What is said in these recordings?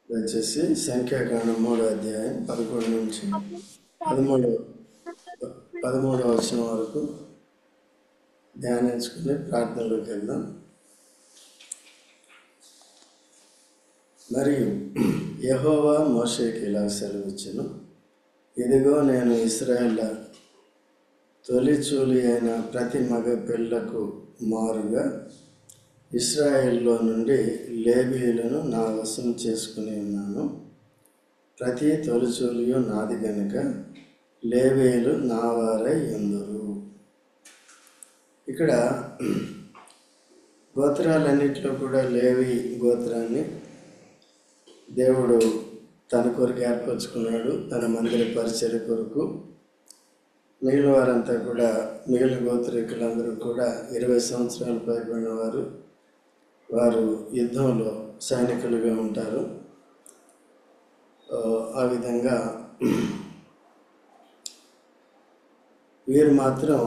దయచేసి సంఖ్యాకాండం 3వ అధ్యాయం 11 నుంచి 13వ వచనం వరకు ధ్యానించుకుని ప్రార్థనలోకి వెళ్దాం. మరియు యెహోవా మోషేకి ఇలా సెలవిచ్చెను, ఇదిగో నేను ఇశ్రాయేళ్ల తొలిచూలి అయిన ప్రతి మగ పిల్లకు మారుగా ఇశ్రాయేల్లో నుండి లేవీయులను నా వశం చేసుకుని ఉన్నాను. ప్రతి తొలిచూలియు నాది గనుక లేవీయులు నా వారై ఉందురు. ఇక్కడ గోత్రాలన్నింటిలో కూడా లేవి గోత్రాన్ని దేవుడు తన కొరకు ఏర్పరచుకున్నాడు, తన మందిర పరిచర్య కొరకు. మిగిలిన వారంతా కూడా, మిగిలిన గోత్రికులందరూ కూడా 20 సంవత్సరాలు పైబడిన వారు యుద్ధంలో సైనికులుగా ఉంటారు. ఆ విధంగా వీరు మాత్రం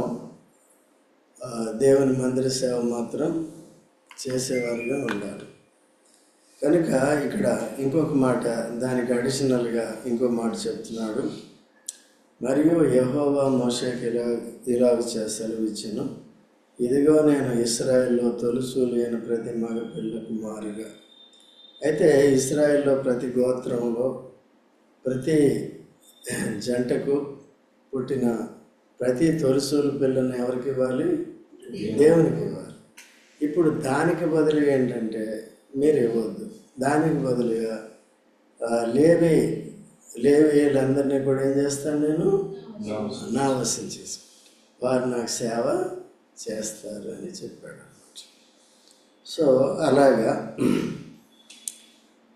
దేవుని మందిర సేవ మాత్రం చేసేవారుగా ఉండాలి. కనుక ఇక్కడ ఇంకొక మాట, దానికి అడిషనల్గా ఇంకో మాట చెప్తున్నాడు. మరియు యెహోవా మోషేకి ఇలాగ సెలవిచ్చెను, ఇదిగో నేను ఇశ్రాయేల్లో తొలిచూలి అయిన ప్రతి మగ పిల్లకు మారుగా. అయితే ఇశ్రాయేల్లో ప్రతి గోత్రంలో ప్రతి జంటకు పుట్టిన ప్రతి తొలిచూలు పిల్లను ఎవరికి ఇవ్వాలి? దేవునికి ఇవ్వాలి. ఇప్పుడు దానికి బదులుగా ఏంటంటే మీరు ఇవ్వద్దు, దానికి బదులుగా లేవీయులందరినీ కూడా ఏం చేస్తాను, నేను నా వశం చేసుకుంటాను, వారు నాకు సేవ చేస్తారు అని చెప్పాడు అన్నమాట. సో అలాగా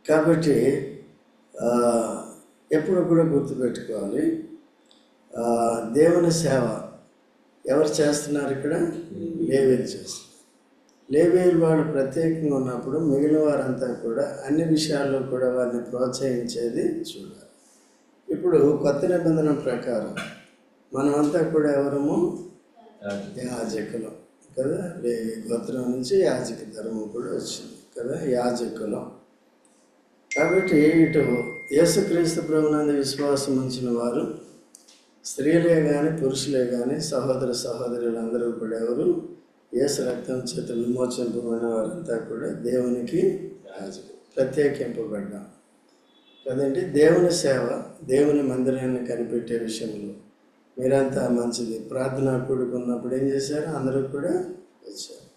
కాబట్టి ఎప్పుడు కూడా గుర్తుపెట్టుకోవాలి, దేవుని సేవ ఎవరు చేస్తున్నారు? ఇక్కడ లేవీయులు చేస్తున్నారు. లేవీయులు వాళ్ళు ప్రత్యేకంగా ఉన్నప్పుడు మిగిలిన వారంతా కూడా అన్ని విషయాల్లో కూడా వారిని ప్రోత్సహించేది చూడాలి. ఇప్పుడు కొత్త నిబంధన ప్రకారం మనమంతా కూడా ఎవరము? యాజకులం కదా. లేవి గోత్రం నుంచి యాజక ధర్మం కూడా వచ్చింది కదా, యాజకులం. కాబట్టి ఇటు యేసుక్రీస్తు ప్రభునందు విశ్వాసం ఉంచిన వారు, స్త్రీలే కానీ పురుషులే కానీ, సహోదర సహోదరులందరూ కూడా ఎవరు? యేసు రక్తం చేత విమోచింపబడిన వారంతా కూడా దేవునికి యాజకులు, ప్రత్యేకింపబడ్డాం కదండి. దేవుని సేవ, దేవుని మందిరాన్ని కనిపెట్టే విషయంలో మీరంతా మంచిది ప్రార్థన కూడుకున్నప్పుడు ఏం చేశారు? అందరూ కూడా వచ్చారు.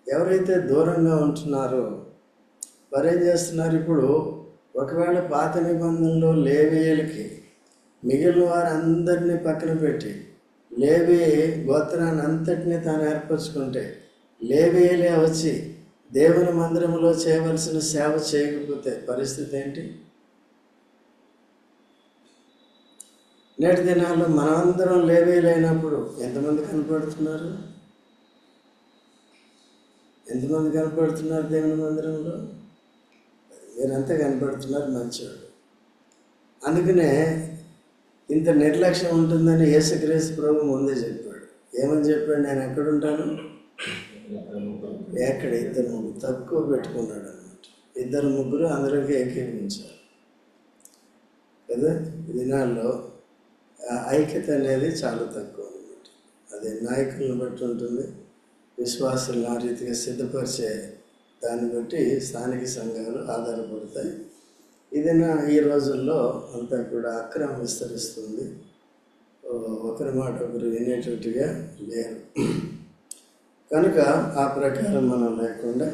ఎవరైతే దూరంగా ఉంటున్నారో వారు ఏం చేస్తున్నారు? ఇప్పుడు ఒకవేళ పాత నిబంధనలో లేవీయులకి మిగిలిన వారందరినీ పక్కన పెట్టి లేవీ గోత్రాన్ని అంతటినీ తాను ఏర్పరచుకుంటే, లేవీయులే వచ్చి దేవుని మందిరంలో చేయవలసిన సేవ చేయకపోతే పరిస్థితి ఏంటి? నేటి దినాల్లో మనమందరం లేవీయులైనప్పుడు ఎంతమంది కనపడుతున్నారు? ఎంతమంది కనపడుతున్నారు దేవుని మందిరంలో? మీరంతా కనపడుతున్నారు, మంచివాడు. అందుకనే ఇంత నిర్లక్ష్యం ఉంటుందని యేసుక్రీస్తు ప్రభు ముందే చెప్పాడు. ఏమని చెప్పాడు? నేను ఎక్కడుంటాను? ఎక్కడ? 2-3 తక్కువ పెట్టుకున్నాడు అన్నమాట. 2-3 అందరికీ ఏకీభవించారు కదా. దినాల్లో ఐక్యత అనేది చాలా తక్కువ అన్నమాట. అది నాయకులను బట్టి ఉంటుంది, విశ్వాసాలను ఆ రీతిగా సిద్ధపరిచే దాన్ని బట్టి స్థానిక సంఘాలు ఆధారపడతాయి. ఈ రోజుల్లో అంతా కూడా అక్రమం విస్తరిస్తుంది. ఒకరి మాట ఒకరు వినేటట్టుగా లేరు. కనుక ఆ ప్రకారం మనం లేకుండా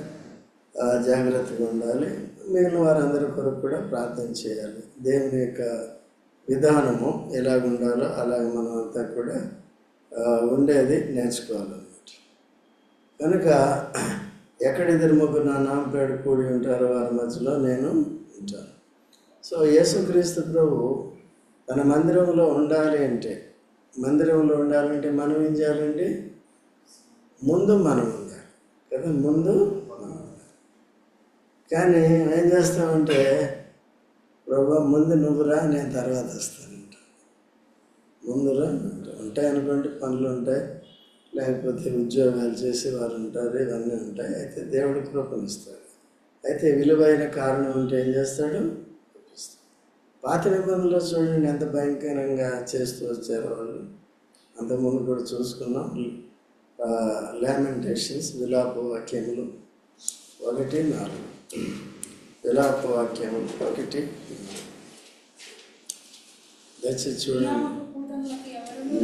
జాగ్రత్తగా ఉండాలి. మిగిలిన వారందరి కొరకు కూడా ప్రార్థన చేయాలి. దేవుని యొక్క విధానము ఎలాగుండాలో అలాగ మనం అంతా కూడా ఉండేది నేర్చుకోవాలన్నమాట. కనుక ఎక్కడ 2-3 నా నామం పేడ కూడి ఉంటారో వారి మధ్యలో నేను ఉంటాను. సో యేసుక్రీస్తు ప్రభు తన మందిరంలో ఉండాలంటే మనం ఏం చేయాలండి? ముందు మనం ఉండాలి కదా, ముందు మనం ఉండాలి. కానీ ఏం చేస్తామంటే, ప్రభు ముందు నువ్వురా, నేను తర్వాత వస్తానంట. ముందురా ఉంటాయి అనుకోండి, పనులు ఉంటాయి, లేకపోతే ఉద్యోగాలు చేసేవారు ఉంటారు, ఇవన్నీ ఉంటాయి. అయితే దేవుడి కృపనిస్తాడు. అయితే విలువైన కారణం ఉంటే ఏం చేస్తాడు? పాత నిబంధనలో చూడండి ఎంత భయంకరంగా చేస్తూ వచ్చారు వాళ్ళు. అంతకుముందు కూడా చూసుకున్నాం. లామెంటేషన్స్, విలాప వాక్యములు 1:4. విలాప వాక్యములు 1:4. దయచేసి చూడండి.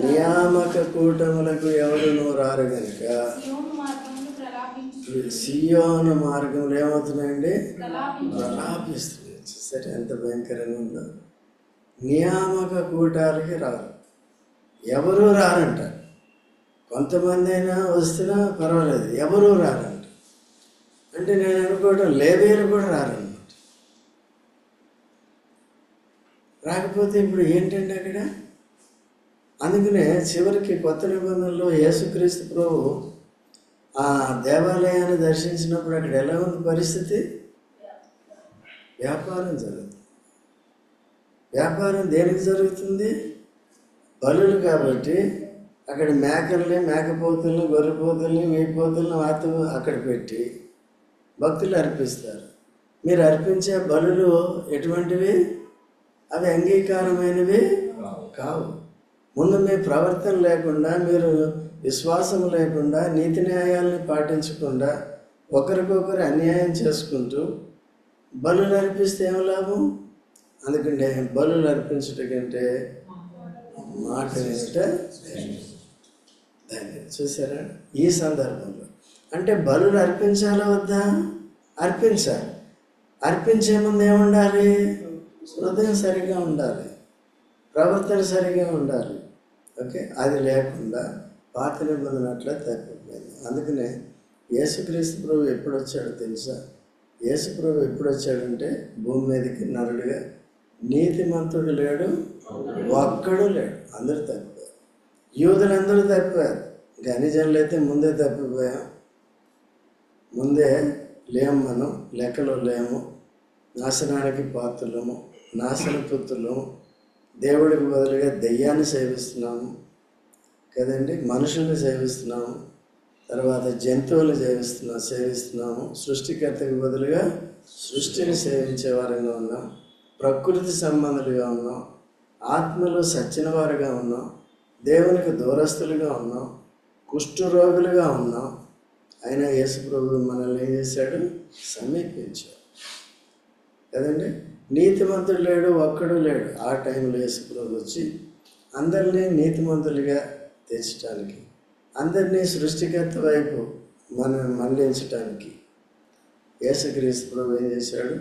నియామక కూటములకు ఎవరునూ రారు గనుక సియోను మార్గములు ఏమవుతున్నాయండి? ప్రలాపిస్తున్నాయి. సరే, ఎంత భయంకరంగా ఉందో. నియామక కూటాలకి రారు, ఎవరూ రారంట. కొంతమంది అయినా వస్తున్నా పర్వాలేదు, ఎవరూ రారంట. అంటే నేను అనుకోవడం లేవీయులు కూడా రారన్నమాట. రాకపోతే ఇప్పుడు ఏంటంటే అక్కడ, అందుకనే చివరికి కొత్త నిబంధనలో యేసుక్రీస్తు ప్రభు ఆ దేవాలయాన్ని దర్శించినప్పుడు అక్కడ ఎలా ఉంది పరిస్థితి? వ్యాపారం జరుగుతుంది. వ్యాపారం దేనికి జరుగుతుంది? బలులు. కాబట్టి అక్కడ మేకల్ని, మేకపోతుల్ని, గొర్రెపోతుల్ని, మేకపోతుల్ని అక్కడ పెట్టి భక్తులు అర్పిస్తారు. మీరు అర్పించే బలులు ఎటువంటివి? అవి అంగీకారమైనవి కావు. ముందు మీ ప్రవర్తన లేకుండా, మీరు విశ్వాసం లేకుండా, నీతి న్యాయాలను పాటించకుండా, ఒకరికొకరు అన్యాయం చేసుకుంటూ బలులు అర్పిస్తే ఏం లాభం? అందుకంటే బలులు అర్పించట కంటే మాట వినట ధన్యం. చూసారా? ఈ సందర్భంలో అంటే బలులు అర్పించాలా వద్దా? అర్పించాలి. అర్పించే ముందు ఏముండాలి? హృదయం సరిగా ఉండాలి, ప్రవర్తన సరిగా ఉండాలి. ఓకే, అది లేకుండా పాత నిబంధన అట్లా తప్పిపోయింది. అందుకనే యేసుక్రీస్తు ప్రభు ఎప్పుడు వచ్చాడో తెలుసా? యేసు ప్రభు ఎప్పుడు వచ్చాడంటే భూమి మీదకి నరుడుగా. నీతిమంతుడు లేడు, ఒక్కడు లేడు. అందరూ తప్పిపోయారు. యూదులందరూ తప్పిపోయారు. ఇంకా అన్ని జనులు అయితే ముందే తప్పిపోయాం. ముందే లేము, మనం లెక్కలో లేము, నాశనానికి పాత్రలము, నాశనపుత్రులము, దేవుడికి బదులుగా దెయ్యాన్ని సేవిస్తున్నాము కదండి, మనుషుల్ని సేవిస్తున్నాము, తర్వాత జంతువులను సేవిస్తున్నాము, సృష్టికర్తకి బదులుగా సృష్టిని సేవించే వారంగా ఉన్నాం, ప్రకృతి సంబంధులుగా ఉన్నాం, ఆత్మలో సచ్చిన వారుగా ఉన్నాం, దేవునికి దూరస్తులుగా ఉన్నాం, కుష్ఠరోగులుగా ఉన్నాం. అయినా యేసు ప్రభువు మనల్ని ఏం చేశాడు? సమీపించాడు కదండి. నీతిమంతుడు లేడు, ఒక్కడు లేడు. ఆ టైంలో యేసు ప్రభు వచ్చి అందరినీ నీతిమంతులుగా తెచ్చటానికి, అందరినీ సృష్టికర్త వైపు మనం మళ్లించటానికి యేసుక్రీస్తు ప్రభు ఏం చేశాడు?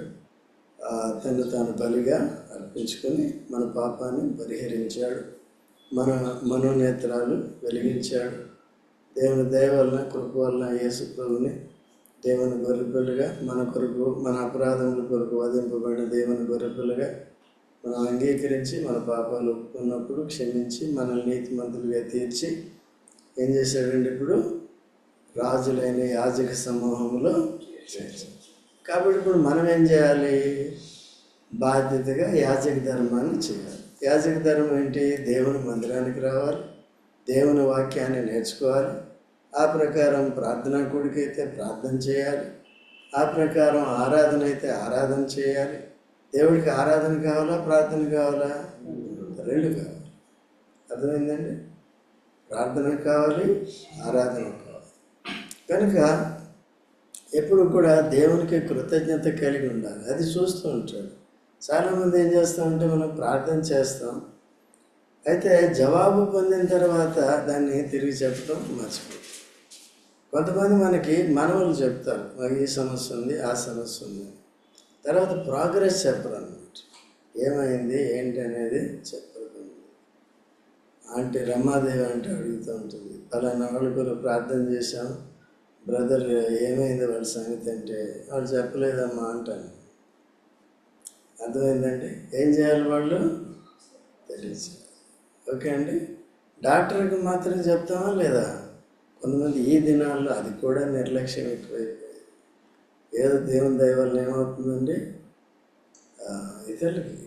తను తాను బలిగా అర్పించుకొని మన పాపాన్ని పరిహరించాడు, మన మనోనేత్రాలు వెలిగించాడు. దేవుని దయ వలన, కృప వలన యేసు ప్రభుని దేవుని గొర్రెపిల్లగా, మన కొరకు, మన అపరాధముల కొరకు వధింపబడిన దేవుని గొర్రెపిల్లగా మనం అంగీకరించి మన పాపాలు ఒప్పుకున్నప్పుడు క్షమించి మనల్ని నీతిమంతులుగా తీర్చి ఏం చేశాడండి? ఇప్పుడు రాజులైన యాజక సమూహంలో చేర్చాడు. కాబట్టి ఇప్పుడు మనం ఏం చేయాలి? బాధ్యతగా యాజక ధర్మాన్ని చేయాలి. యాజక ధర్మం ఏంటి? దేవుని మందిరానికి రావాలి, దేవుని వాక్యాన్ని నేర్చుకోవాలి, ఆ ప్రకారం ప్రార్థనా కూడికైతే ప్రార్థన చేయాలి, ఆ ప్రకారం ఆరాధన అయితే ఆరాధన చేయాలి. దేవుడికి ఆరాధన కావాలా, ప్రార్థన కావాలా? రెండు కావాలి. అర్థమైందండి? ప్రార్థన కావాలి, ఆరాధన కావాలి. కనుక ఎప్పుడు కూడా దేవునికి కృతజ్ఞత కలిగి ఉండాలి. అది చూస్తూ ఉంటాడు. చాలామంది ఏం చేస్తామంటే మనం ప్రార్థన చేస్తాం, అయితే జవాబు పొందిన తర్వాత దాన్ని తిరిగి చెప్పడం మర్చిపోతాం. కొంతమంది మనకి మనవలు చెప్తారు, మాకు ఈ సమస్య ఉంది, ఆ సమస్య ఉంది, తర్వాత ప్రోగ్రెస్ చెప్పరు అన్నమాట. ఏమైంది ఏంటి అనేది చెప్పరు. ఆంటీ రమాదేవి అంటే అడుగుతూ ఉంటుంది, పలానా వాళ్ళు ప్రార్థన చేశాం బ్రదర్, ఏమైంది వాళ్ళ సంగతి అంటే, వాళ్ళు చెప్పలేదమ్మా అంటాను. అర్థమైందండి? ఏం చేయాలి? వాళ్ళు తెలియజేయాలి. ఓకే అండి. డాక్టర్కి మాత్రం చెప్తామా లేదా? కొంతమంది ఈ దినాల్లో అది కూడా నిర్లక్ష్యం ఎక్కువైపోయింది. ఏదో దేవుని దయ వల్ల ఏమవుతుందండి, ఇతరులకి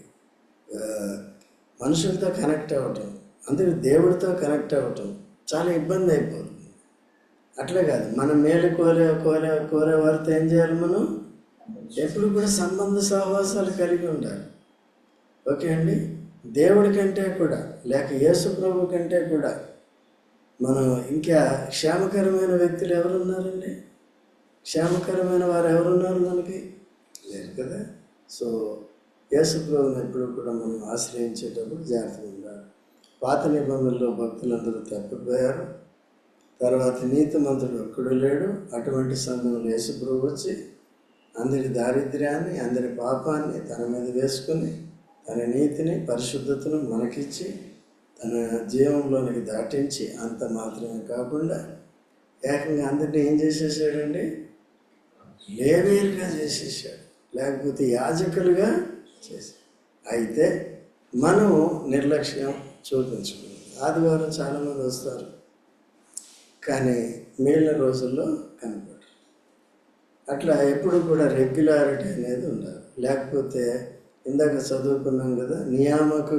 మనుషులతో కనెక్ట్ అవ్వటం, అందుకే దేవుడితో కనెక్ట్ అవ్వటం చాలా ఇబ్బంది అయిపోతుంది. అట్లే కాదు, మనం మేలు కోరే వారితో ఏం చేయాలి? మనం ఎప్పుడు కూడా సంబంధ సహవాసాలు కలిగి ఉండాలి. ఓకే అండి. దేవుడి కంటే కూడా లేక యేసు ప్రభు కంటే కూడా మనం ఇంకా క్షేమకరమైన వ్యక్తులు ఎవరున్నారండి? క్షేమకరమైన వారు ఎవరున్నారు మనకి? లేరు కదా. సో యేసు ప్రభువుని ఎప్పుడు కూడా మనం ఆశ్రయించేటప్పుడు జాగ్రత్తగా ఉండాలి. పాత నిబంధనలో భక్తులందరూ తప్పిపోయారు. తర్వాత నీతిమంతుడు ఒక్కడు లేడు. అటువంటి సమయంలో యేసు ప్రభు వచ్చి అందరి దారిద్ర్యాన్ని, అందరి పాపాన్ని తన మీద వేసుకుని తన నీతిని, పరిశుద్ధతను మనకిచ్చి తన జీవంలోనికి దాటించి అంత మాత్రమే కాకుండా ఏకంగా అందరినీ ఏం చేసేసాడండి? లేవీయులుగా చేసేసాడు, లేకపోతే యాజకులుగా చేశాడు. అయితే మనము నిర్లక్ష్యం చూపించుకుంది. ఆదివారం చాలామంది వస్తారు, కానీ మిగిలిన రోజుల్లో కనపడరు. అట్లా ఎప్పుడు కూడా రెగ్యులారిటీ అనేది ఉండాలి. లేకపోతే ఇందాక చదువుకున్నాం కదా, నియామక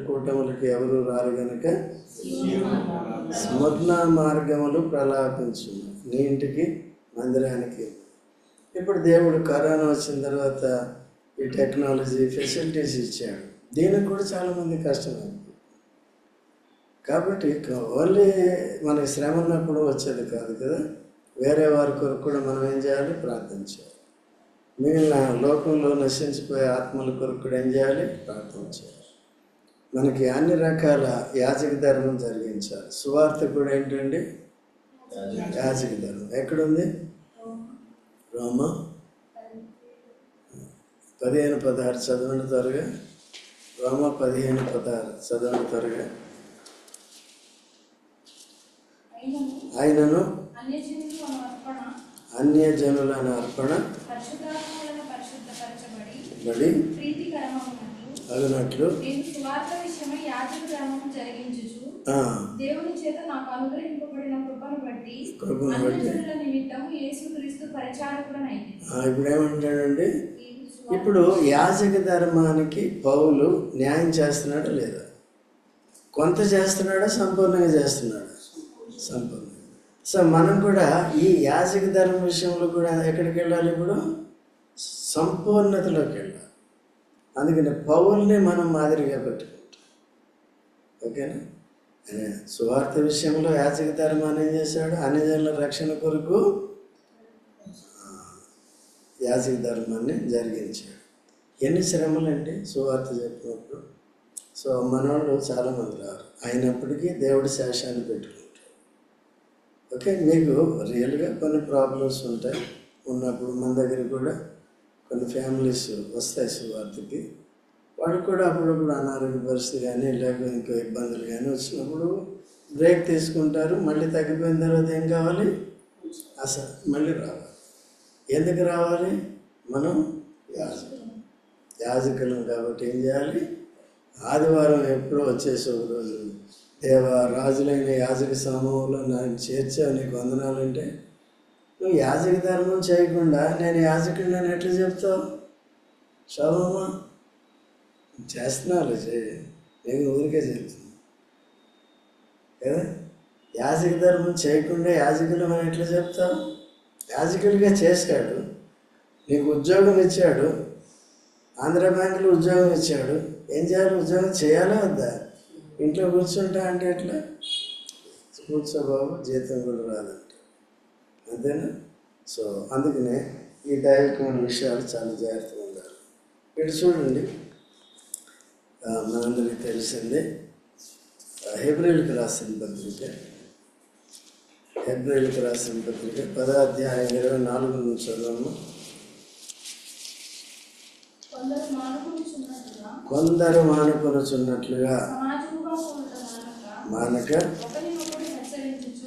కూటములకి ఎవరు రారు గనుక స్మగ్న మార్గములు ప్రలాపించు నీ ఇంటికి మందిరానికి. ఇప్పుడు దేవుడు కరోనా వచ్చిన తర్వాత ఈ టెక్నాలజీ ఫెసిలిటీస్ ఇచ్చాడు. దీనికి కూడా చాలామంది కష్టమైంది. కాబట్టి ఓన్లీ మనకి శ్రమ ఉన్నప్పుడు వచ్చేది కాదు కదా, వేరే వారి కొరకు కూడా మనం ఏం చేయాలి? ప్రార్థన చేయాలి. మిగిలిన లోకంలో నశించిపోయే ఆత్మల కొరకు కూడా ఏం చేయాలి? ప్రార్థన చేయాలి. మనకి అన్ని రకాల యాజక ధర్మం జరిగించాలి. సువార్త కూడా ఏంటండి? యాజక ధర్మం. ఎక్కడుంది? రోమా 15:16 చదవండి త్వరగా. రోమా 15:16 చదవండి త్వరగా. ఆయనను అన్యజనులను అర్పణ బడి అగినట్లు దేవుని చేత నాకు అనుగ్రహింపబడిన కృపను బట్టి ఇప్పుడు ఏమంటాడండి? ఇప్పుడు యాజక ధర్మానికి పౌలు న్యాయం చేస్తున్నాడా లేదా? కొంత చేస్తున్నాడా? సంపూర్ణంగా చేస్తున్నాడా? సంపూర్ణ. సో మనం కూడా ఈ యాజక ధర్మం విషయంలో కూడా ఎక్కడికి వెళ్ళాలి? ఇప్పుడు సంపూర్ణతలోకి వెళ్ళాలి. అందుకని పౌల్ని మనం మాదిరిగా పెట్టుకుంటాం. ఓకేనా? సువార్త విషయంలో యాజక ధర్మాన్ని ఏం చేశాడు? అన్ని జనుల రక్షణ కొరకు యాజక ధర్మాన్ని జరిగించాడు. ఎన్ని శ్రమలండి సువార్త చెప్పినప్పుడు. సో మన వాళ్ళు చాలామంది రారు, అయినప్పటికీ దేవుడి శేషాన్ని పెట్టుకుంటారు. ఓకే, మీకు రియల్గా కొన్ని ప్రాబ్లమ్స్ ఉంటాయి. ఉన్నప్పుడు మన దగ్గర కూడా కొన్ని ఫ్యామిలీస్ వస్తాయి సువార్తకి. వాడికి కూడా అప్పుడప్పుడు అనారోగ్య పరిస్థితి కానీ లేకపోతే ఇంకో ఇబ్బందులు కానీ వచ్చినప్పుడు బ్రేక్ తీసుకుంటారు. మళ్ళీ తగ్గిపోయిన తర్వాత ఏం కావాలి? అసలు మళ్ళీ రావాలి. ఎందుకు రావాలి? మనం యాజకులం కాబట్టి ఏం చేయాలి? ఆదివారం ఎప్పుడో వచ్చేసి ఒక రోజు, దేవా రాజులైన యాజక సమూహంలో నన్ను చేర్చావు, నీకు వందనాలంటే, నువ్వు యాజక ధర్మం చేయకుండా నేను యాజకుడు నేను ఎట్లా చెప్తావు? శోభమ్మా చేస్తున్నాను నేను ఊరికే చెప్తున్నా కదా. యాజక ధర్మం చేయకుండా యాజకులు మనం ఎట్లా చెప్తావు? యాజకుడిగా చేశాడు, నీకు ఉద్యోగం ఇచ్చాడు, ఆంధ్ర బ్యాంకులో ఉద్యోగం ఇచ్చాడు. ఏం చేయాలి? ఉద్యోగం చేయాలా వద్దా? ఇంట్లో కూర్చుంటా అంటే ఎట్లా? కూర్చో బాబు, జీతం కూడా రాదంట, అంతేనా? సో అందుకనే ఈ దైవికమైన విషయాలు చాలా జాగ్రత్తగా ఉండాలి. ఇక్కడ చూడండి, మనందరికీ తెలిసిందే హెబ్రీయులకు రాసిన పత్రిక, హెబ్రీయులకు రాసిన పత్రిక 10వ అధ్యాయం 24 నుంచి చదవము. కొందరు మానుకొనుచున్నట్లుగా మానక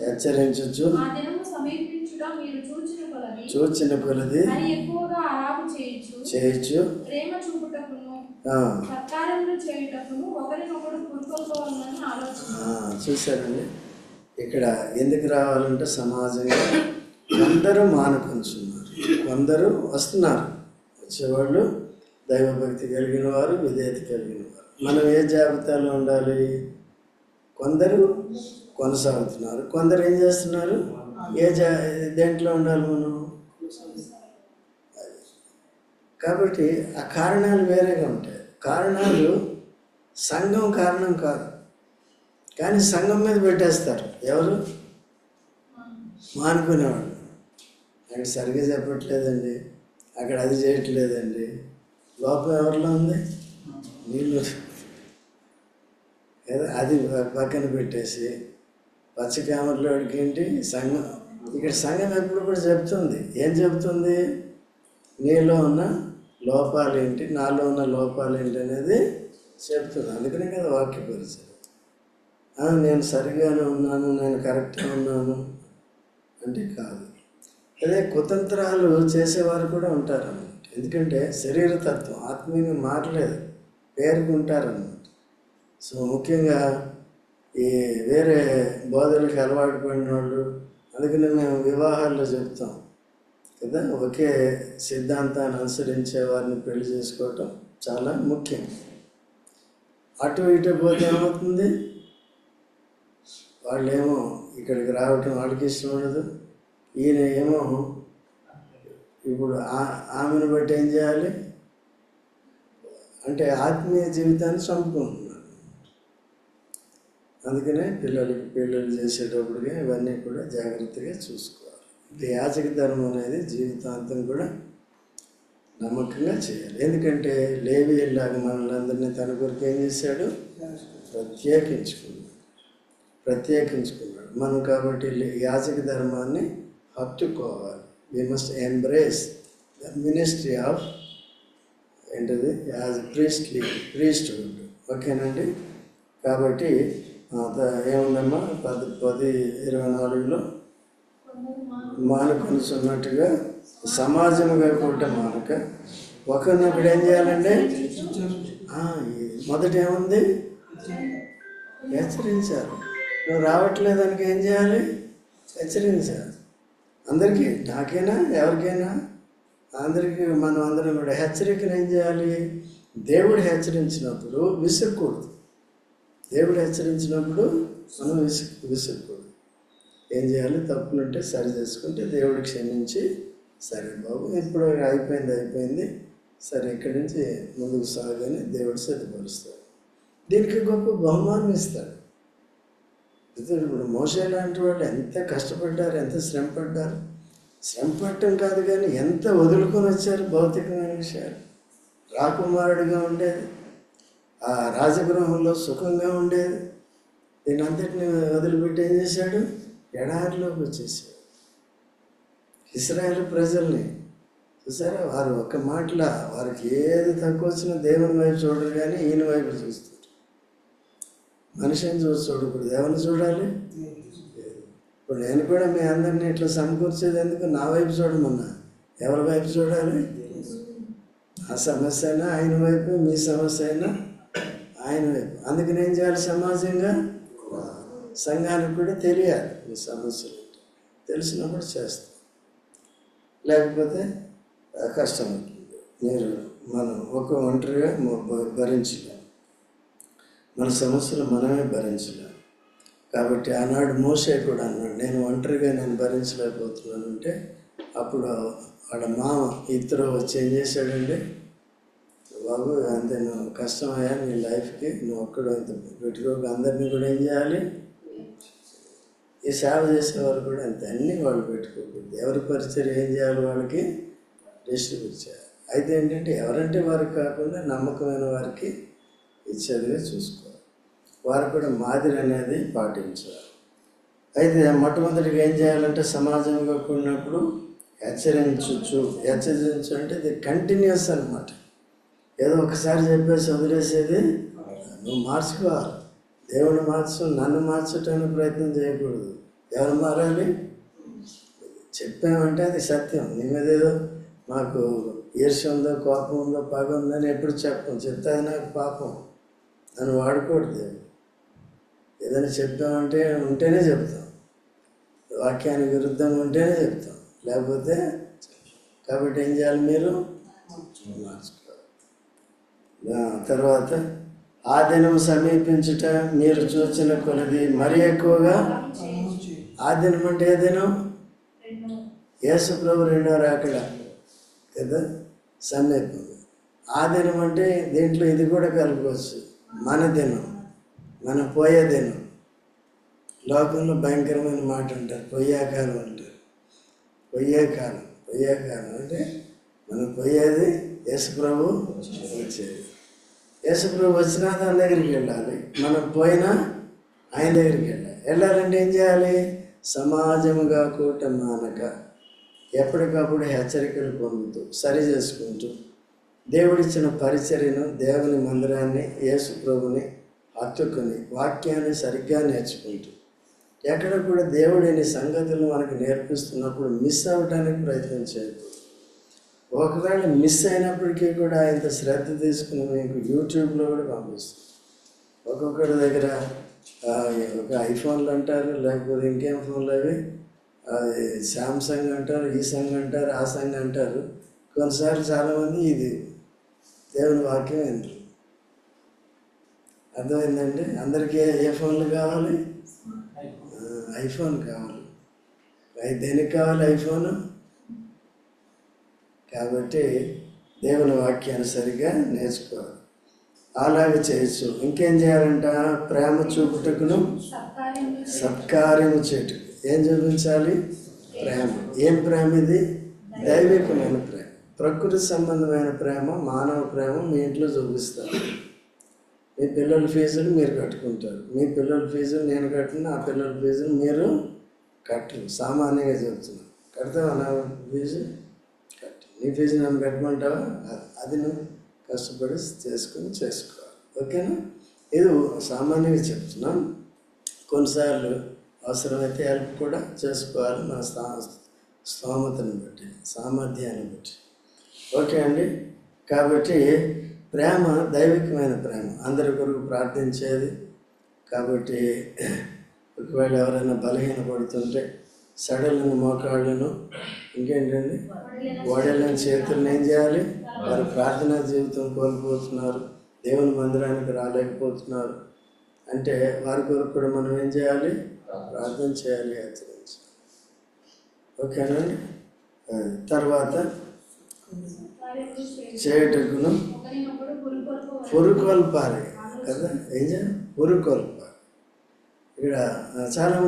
హెచ్చరించు, చూచిన కొలది చేయొచ్చు, చూశారండి. ఇక్కడ ఎందుకు రావాలంటే సమాజంగా కొందరు మానుకొంచున్నారు, కొందరు వస్తున్నారు. వచ్చేవాళ్ళు దైవభక్తి కలిగిన వారు, విధేయత కలిగిన వారు. మనం ఏ జాబితాలో ఉండాలి? కొందరు కొనసాగుతున్నారు, కొందరు ఏం చేస్తున్నారు? దేంట్లో ఉండాలి మనం? కాబట్టి ఆ కారణాలు వేరేగా ఉంటాయి. కారణాలు సంఘం కారణం కాదు, కానీ సంఘం మీద పెట్టేస్తారు. ఎవరు? మానుకునేవాళ్ళు. అక్కడ సరిగ్గా చెప్పట్లేదండి, అక్కడ అది చేయట్లేదండి. లోపం ఎవరిలో ఉంది? నీళ్ళు. ఏదో అది పక్కన పెట్టేసి పచ్చకామర్లోడికి ఏంటి సంఘం. ఇక్కడ సంఘం ఎప్పుడు కూడా చెప్తుంది. ఏం చెప్తుంది? నీలో ఉన్న లోపాలు ఏంటి, నాలో ఉన్న లోపాలు ఏంటి అనేది చెప్తుంది. అందుకనే కదా వాక్య పరిచయం. నేను సరిగానే ఉన్నాను, నేను కరెక్ట్గా ఉన్నాను అంటే కాదు. అదే కుతంత్రాలు చేసేవారు కూడా ఉంటారన్నమాట. ఎందుకంటే శరీరతత్వం, ఆత్మీయంగా మారలేదు, పేరుకుంటారన్నమాట. సో ముఖ్యంగా ఈ వేరే బోధనలకు అలవాటు పడిన వాళ్ళు, అందుకని మేము వివాహాల్లో చెప్తాం కదా, ఒకే సిద్ధాంతాన్ని అనుసరించే వారిని పెళ్లి చేసుకోవటం చాలా ముఖ్యం. అటు ఇటు పోతే ఏమవుతుంది? వాళ్ళేమో ఇక్కడికి రావటం వాళ్ళకి ఇష్టం ఉండదు, ఈయన ఏమో ఇప్పుడు ఆమెను బట్టి ఏం చేయాలి అంటే ఆత్మీయ జీవితాన్ని చంపుకుంటున్నారు. అందుకనే పిల్లలకి పెళ్ళిళ్ళు చేసేటప్పుడుగా ఇవన్నీ కూడా జాగ్రత్తగా చూసుకోవాలి. ఇది యాజక ధర్మం అనేది జీవితాంతం కూడా నమ్మకంగా చేయాలి. ఎందుకంటే లేవీయుల్లాగా మనల్ని అందరినీ తన కొరకు ఏం చేశాడు? ప్రత్యేకించుకున్నాడు మనం. కాబట్టి యాజక ధర్మాన్ని హత్తుకోవాలి. We must embrace the ministry of ఏంటది యాజ్ ప్రీస్ట్హుడ్. ఓకేనండి. కాబట్టి ఏముందమ్మా 10:24 మానుకొనిచున్నట్టుగా సమాజముగా కూడా మానక ఒకరినొకడు ఏం చేయాలంటే మొదట ఏముంది? హెచ్చరించారు. నువ్వు రావట్లేదానికి ఏం చేయాలి? హెచ్చరించాలి. అందరికీ, నాకైనా ఎవరికైనా అందరికీ మనం అందరం కూడా హెచ్చరికను ఏం చేయాలి? దేవుడు హెచ్చరించినప్పుడు విసుక్కూడదు. దేవుడు హెచ్చరించినప్పుడు మనం విసుక్కూడదు. ఏం చేయాలి? తప్పులుంటే సరి చేసుకుంటే దేవుడు క్షమించి, సరే బాబు ఇప్పుడు అయిపోయింది, సరే ఇక్కడి నుంచి ముందుకు సాగని దేవుడు సిద్ధపరుస్తాడు. దీనికి గొప్ప బహుమానం ఇస్తాడు. ఇప్పుడు మోషే లాంటి వాళ్ళు ఎంత కష్టపడ్డారు, ఎంత శ్రమ పడటం కాదు కానీ ఎంత వదులుకొని వచ్చారు భౌతికమైన విషయాలు. రాకుమారుడిగా ఉండేది, ఆ రాజగృహంలో సుఖంగా ఉండేది, దీని అంతటిని వదిలిపెట్టి ఏం చేశాడు? ఎడారిలోకి వచ్చేసాడు. ఇశ్రాయేలు ప్రజల్ని చూసారా? వారు ఒక్క మాటల వారికి ఏది తక్కువ వచ్చినా దేవుని వైపు చూడరు, కానీ ఈయన వైపు చూస్తారు. మనిషిని చూడకూడదు, ఎవరిని చూడాలి? ఇప్పుడు నేను కూడా మీ అందరినీ ఇట్లా సమకూర్చేది ఎందుకు? నా వైపు చూడమన్నా. ఎవరి వైపు చూడాలి? ఆ సమస్య అయినా ఆయన వైపు, మీ సమస్య అయినా ఆయన వైపు. అందుకని ఏం చేయాలి? సమాజంగా సంఘానికి కూడా తెలియాలి మీ సమస్యలు. తెలిసినప్పుడు చేస్తాం, లేకపోతే కష్టం అవుతుంది. మనం ఒంటరిగా భరించలేం, మన సమస్యలు మనమే భరించలేం. కాబట్టి ఆనాడు మోషే కూడా అన్నాడు, నేను ఒంటరిగా భరించలేకపోతున్నాను అంటే, అప్పుడు వాళ్ళ మామ ఇద్దరు వచ్చి ఏం చేశాడండి? బాబు అంతే, నువ్వు కష్టమయ్యా నీ లైఫ్కి, నువ్వు ఒక్కడు అంత పెట్టుకోక అందరినీ కూడా ఏం చేయాలి? ఈ సేవ చేసేవారు కూడా అంతే, అన్నీ వాళ్ళు పెట్టుకోకూడదు. ఎవరి పరిచయం ఏం చేయాలి? వాళ్ళకి డిస్ట్రిబ్యూట్ చేయాలి. అయితే ఏంటంటే ఎవరంటే వారికి కాకుండా నమ్మకమైన వారికి ఇచ్చేదిగా చూసుకోవాలి. వారు కూడా మాదిరి అనేది పాటించాలి. అయితే మొట్టమొదటిగా ఏం చేయాలంటే సమాజంగా కూడినప్పుడు హెచ్చరించు అంటే ఇది కంటిన్యూస్ అనమాట. ఏదో ఒకసారి చెప్పేసి వదిలేసేది నువ్వు మార్చుకోవాలి. దేవుడు నన్ను మార్చడానికి ప్రయత్నం చేయకూడదు. ఎవరు మారాలి? చెప్పామంటే అది సత్యం. నీ మీద ఏదో మాకు ఈర్ష్య ఉందో, కోపం ఉందో, పగ ఉందని ఎప్పుడు చెప్తే అది నాకు పాపం, నన్ను వాడుకోవద్దు. ఏదైనా చెప్పామంటే ఉంటేనే చెప్తాం, వాక్యానికి విరుద్ధంగా ఉంటేనే చెప్తాం, లేకపోతే. కాబట్టి ఏం చేయాలి? మీరు మార్చుకోవాలి. తర్వాత ఆ దినం సమీపించుట మీరు చూచిన కొలది మరీ ఎక్కువగా. ఆ దినం అంటే ఏ దినం? యేసు ప్రభు రెండో రాకడ కదా. సమీపం. ఆ దినం అంటే దీంట్లో ఇది కూడా కలుపుకోవచ్చు, మన దినం, మనం పోయే దినం. లోకంలో భయంకరమైన మాట అంటారు, పొయ్యాకాలం అంటారు. పొయ్యే కాలం అంటే మనం పోయేది యేసుప్రభు వచ్చేది. యేసుప్రభు వచ్చినా దాని దగ్గరికి వెళ్ళాలి, మనం పోయినా ఆయన దగ్గరికి వెళ్ళాలంటే ఏం చేయాలి? సమాజముగా కూట మానక ఎప్పటికప్పుడు హెచ్చరికలు పొందుతూ సరి చేసుకుంటూ దేవుడిచ్చిన పరిచర్యను, దేవుని మందిరాన్ని, యేసు ప్రభుని హత్తుకొని వాక్యాన్ని సరిగ్గా నేర్చుకుంటూ ఎక్కడ కూడా దేవుడిని సంగతులు మనకు నేర్పిస్తున్నప్పుడు మిస్ అవ్వడానికి ప్రయత్నం చేయకూడదు. ఒకవేళ మిస్ అయినప్పటికీ కూడా ఇంత శ్రద్ధ తీసుకుని మీకు యూట్యూబ్లో కూడా పంపిస్తుంది. ఒక్కొక్కటి దగ్గర ఒక ఐఫోన్లు అంటారు, లేకపోతే ఇంకేం ఫోన్లు అవి, అది శాంసంగ్ అంటారు, ఈ సంఘ్ అంటారు, ఆ సంఘ్ అంటారు. కొన్నిసార్లు చాలామంది ఇది దేవుని వాక్యం వినరు. అర్థమైందండి? అందరికీ ఏ ఫోన్లు కావాలి? ఐఫోన్ కావాలి. దేనికి కావాలి ఐఫోను? కాబట్టి దేవుని వాక్యాన్ని సరిగ్గా నేర్చుకోవాలి. అలాగే చేయొచ్చు. ఇంకేం చేయాలంట? ప్రేమ చూపుటకును సత్కార్యము చేయుటకు. ఏం చూపించాలి? ప్రేమ. ఏం ప్రేమ ఇది? దైవికమైన ప్రేమ, ప్రకృతి సంబంధమైన ప్రేమ, మానవ ప్రేమ మీ ఇంట్లో చూపిస్తారు. మీ పిల్లల ఫీజులు మీరు కట్టుకుంటారు, మీ పిల్లల ఫీజులు నేను కట్టిన, ఆ పిల్లల ఫీజులు మీరు కట్టరు. సామాన్యంగా చెప్తున్నాను. కడతావా నా ఫీజు? కట్టు. నీ ఫీజు నన్ను కట్టమంటావా? అది నువ్వు కష్టపడి చేసుకోవాలి. ఓకేనా? ఇది సామాన్యంగా చెప్తున్నాను. కొన్నిసార్లు అవసరమైతే హెల్ప్ కూడా చేసుకోవాలి, మన స్తోమతను బట్టి, సామర్థ్యాన్ని బట్టి. ఓకే అండి? కాబట్టి ప్రేమ దైవికమైన ప్రేమ, అందరి కొరకు ప్రార్థించేది. కాబట్టి ఒకవేళ ఎవరైనా బలహీనపడుతుంటే సడలను మోకాళ్ళను, ఇంకేంటండి, ఓడలను చేతులను ఏం చేయాలి? వారు ప్రార్థనా జీవితం కోల్పోతున్నారు, దేవుని మందిరానికి రాలేకపోతున్నారు అంటే వారి కొరకు కూడా మనం ఏం చేయాలి? ప్రార్థన చేయాలి, హెచ్చరించాలి. ఓకేనండి? తర్వాత చేయుటకును పురుకొల్పాలి కదా. ఏం చేయాలి? పురుకొల్పాలి. ఇక్కడ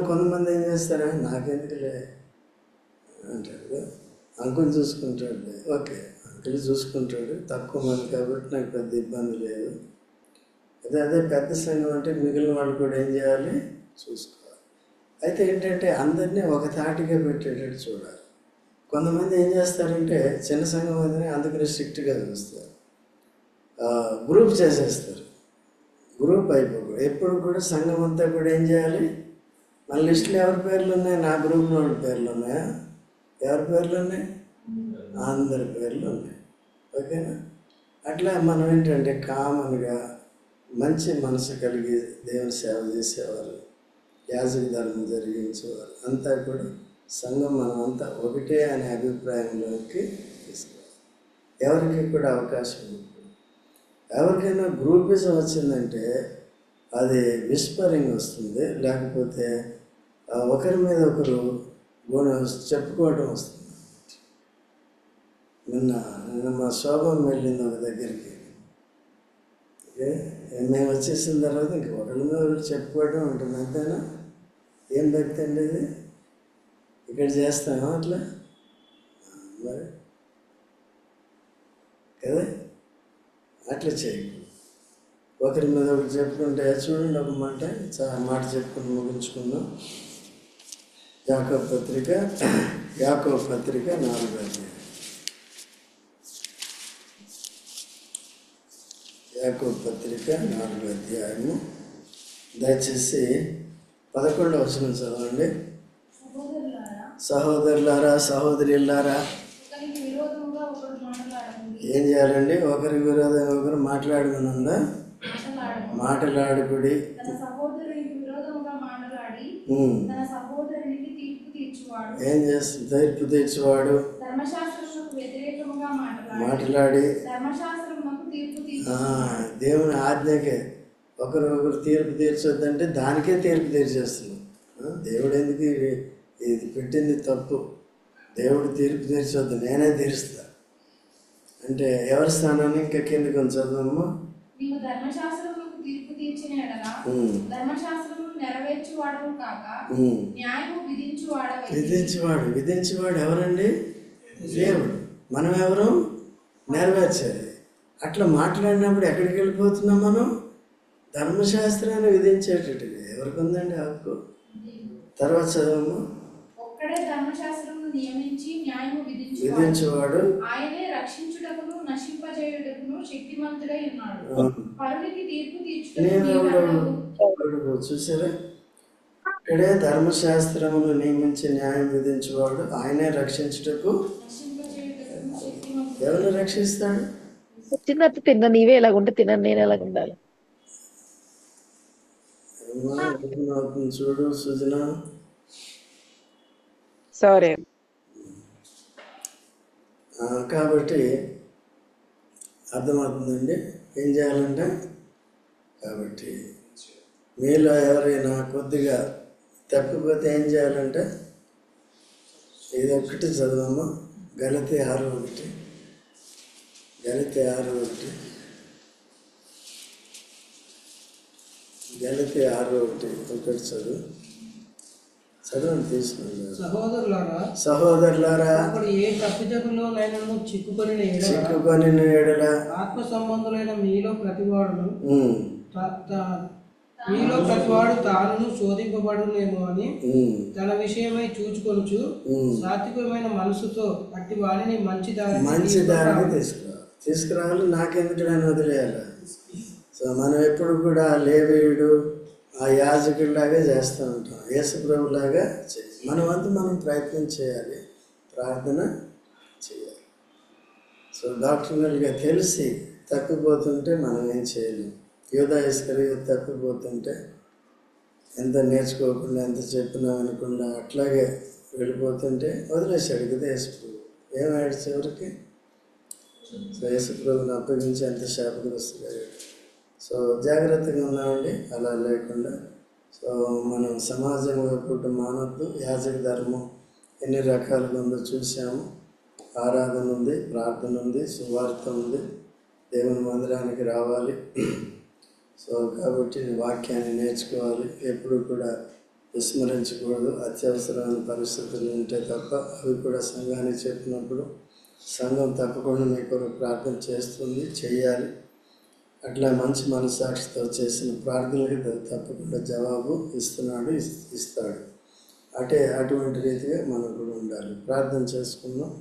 కొంతమంది ఏం చేస్తారా, నాకెందుకులే అంటాడు, అంకుల్ చూసుకుంటాడు. ఓకే, అంకుల్ చూసుకుంటాడు, తక్కువ మంది కాబట్టి నాకు పెద్ద ఇబ్బంది లేదు. అదే పెద్ద సంఘం అంటే మిగిలిన వాళ్ళు కూడా ఏం చేయాలి? చూసుకోవాలి. అయితే ఏంటంటే అందరినీ ఒక తాటిగా పెట్టేటట్టు చూడాలి. కొంతమంది ఏం చేస్తారంటే చిన్న సంఘం అని అందుకని స్ట్రిక్ట్గా చూస్తారు, గ్రూప్ చేసేస్తారు. గ్రూప్ అయిపోకూడదు. ఎప్పుడు కూడా సంఘం అంతా కూడా ఏం చేయాలి? మన లిస్టులో ఎవరి పేర్లు ఉన్నాయి? నా గ్రూప్లో వాళ్ళ పేర్లు ఉన్నాయా? ఎవరి పేర్లు ఉన్నాయి? అందరి పేర్లు ఉన్నాయి. ఓకేనా? అట్లా మనం ఏంటంటే కామన్గా మంచి మనసు కలిగి దేవుని సేవ చేసేవారు, యాజక ధర్మం జరిగించేవారు అంతా కూడా సంఘం మనమంతా ఒకటే అనే అభిప్రాయంలోకి తీసుకోవాలి. ఎవరికి కూడా అవకాశం ఉంటుంది. ఎవరికైనా గ్రూపిజం వచ్చిందంటే అది విస్పరింగ్ వస్తుంది, లేకపోతే ఒకరి మీద ఒకరు చెప్పుకోవడం వస్తుంది. నిన్న మా శోభం వెళ్ళింది ఒక దగ్గరికి. మేము వచ్చేసిన తర్వాత ఇంక ఒకరి మీద ఒకరు చెప్పుకోవడం ఉంటుంది, అంతేనా? ఏం భక్తి అండి ఇది? ఇక్కడ చేస్తామా అట్లా మరి కదా? అట్లా చేయకూడదు. ఒకరి మీద ఒకటి చెప్పుకుంటే చూడండి, ఒక మాట చెప్పుకుని ముగించుకుందాం. యాకోబు పత్రిక 4వ అధ్యాయం. యాకోబు పత్రిక 4వ అధ్యాయము దయచేసి 11వ వచనం చదవండి. సహోదరులారా, సహోదరులారా, ఏం చేయాలండి? ఒకరికి విరోధంగా ఒకరు మాట్లాడమని ఉందా? మాట్లాడుకుడి. ఏం చేస్తుంది? తీర్పు తీర్చువాడు మాట్లాడి దేవుని ఆజ్ఞకే ఒకరు తీర్పు తీర్చొద్దంటే దానికే తీర్పు తీర్చేస్తున్నాం. దేవుడు ఎందుకు ఇది పెట్టింది? తప్పు. దేవుడు తీర్పు తీర్చొద్దు, నేనే తీరుస్తా అంటే ఎవరి స్థానాన్ని ఇంకా కిందకి ఉంచదమ్మా. నీవు ధర్మశాస్త్రములకు తీర్పు తీర్చిన ఎడల ధర్మశాస్త్రమును నెరవేర్చువాడవు కాక న్యాయము విధించేవాడు ఎవరండి? దేవుడు. మనం ఎవరు? నెరవేర్చేది. అట్లా మాట్లాడినప్పుడు ఎక్కడికి వెళ్ళిపోతున్నాం మనం? ధర్మశాస్త్రాన్ని విధించేటట్టుగా ఎవరికి ఉందండి హక్కు? తర్వాత చదవము. ఒక్కడే ధర్మశాస్త్రమును నియమించి న్యాయము విధించేవాడు, ఆయనే రక్షించుటకును నశింపజేయుటకును శక్తిమంతుడై ఉన్నాడు. పరునికి తీర్పు తీర్చుటకు చూసారా? ఇక్కడే ధర్మశాస్త్రమును నియమించి న్యాయం విధించేవాడు, ఆయనే రక్షించుటకు. ఎవరిని రక్షిస్తాడు? చిన్నది తిన్న నీవే ఎలాగుంటే తినను నేను ఎలాగ ఉండాలి? చూడు సుజన, సారీ. కాబట్టి అర్థమవుతుందండి ఏం చేయాలంటే. కాబట్టి మీలో ఎవరైనా కొద్దిగా తప్పిపోతే ఏం చేయాలంటే ఇది ఒక్కటి చదవమ్మా. గలతీ 6:1. గలతీ 6:1. గలతీ 6:1 ఒకటి చదువు. చదవండి తీసుకుని. సహోదరులారా ఏ తప్పిదములోనైనా చిక్కుకొని ఎడల ఆత్మ సంబంధులైన మీలో ప్రతివాడు తాను శోధింపబడునేమో అని తన విషయమై చూచుకొనుచు సాత్వికమైన మనసుతో అట్టి వాడిని మంచి దారికి తీసుకురావాలి. నాకెందుకు వదిలేయాలి. సో మనం ఎప్పుడు కూడా లేవీయుడు ఆ యాజకుడిలాగా చేస్తూ ఉంటాం. యేసుప్రభులాగా మన వంతు మనం ప్రయత్నం చేయాలి, ప్రార్థన చేయాలి. సో డాక్టర్నల్గా తెలిసి తప్పిపోతుంటే మనం ఏం చేయలేం. యూదా ఇస్కరియోతు తప్పిపోతుంటే ఎంత నేర్చుకోకుండా ఎంత చెప్పినా వినకుండా అట్లాగే వెళ్ళిపోతుంటే వదిలేశాడు కదా యేసుప్రభు. ఏమయ్యాడు చివరికి? సో యేసుప్రభుని అప్పగించి ఎంత శాపగ్రస్తుడయ్యాడు. సో జాగ్రత్తగా ఉన్నామండి అలా లేకుండా. సో మనం సమాజంలో మానవద్దు. యాజక ధర్మం ఎన్ని రకాలుగా ఉందో చూసాము. ఆరాధన ఉంది, ప్రార్థన ఉంది, సువార్త ఉంది, దేవుని మందిరానికి రావాలి. సో కాబట్టి వాక్యాన్ని నేర్చుకోవాలి. ఎప్పుడు కూడా విస్మరించకూడదు. అత్యవసరమైన పరిస్థితులు ఉంటే తప్ప అవి కూడా సంఘానికి చెప్పినప్పుడు సంఘం తప్పకుండా మీ కొరకు ప్రార్థన చేస్తుంది, చెయ్యాలి. అట్లా మంచి మనస్సాక్షితో చేసిన ప్రార్థనలకి తప్పకుండా జవాబు ఇస్తాడు. అటువంటి రీతిగా మనం కూడా ఉండాలి. ప్రార్థన చేసుకుందాం.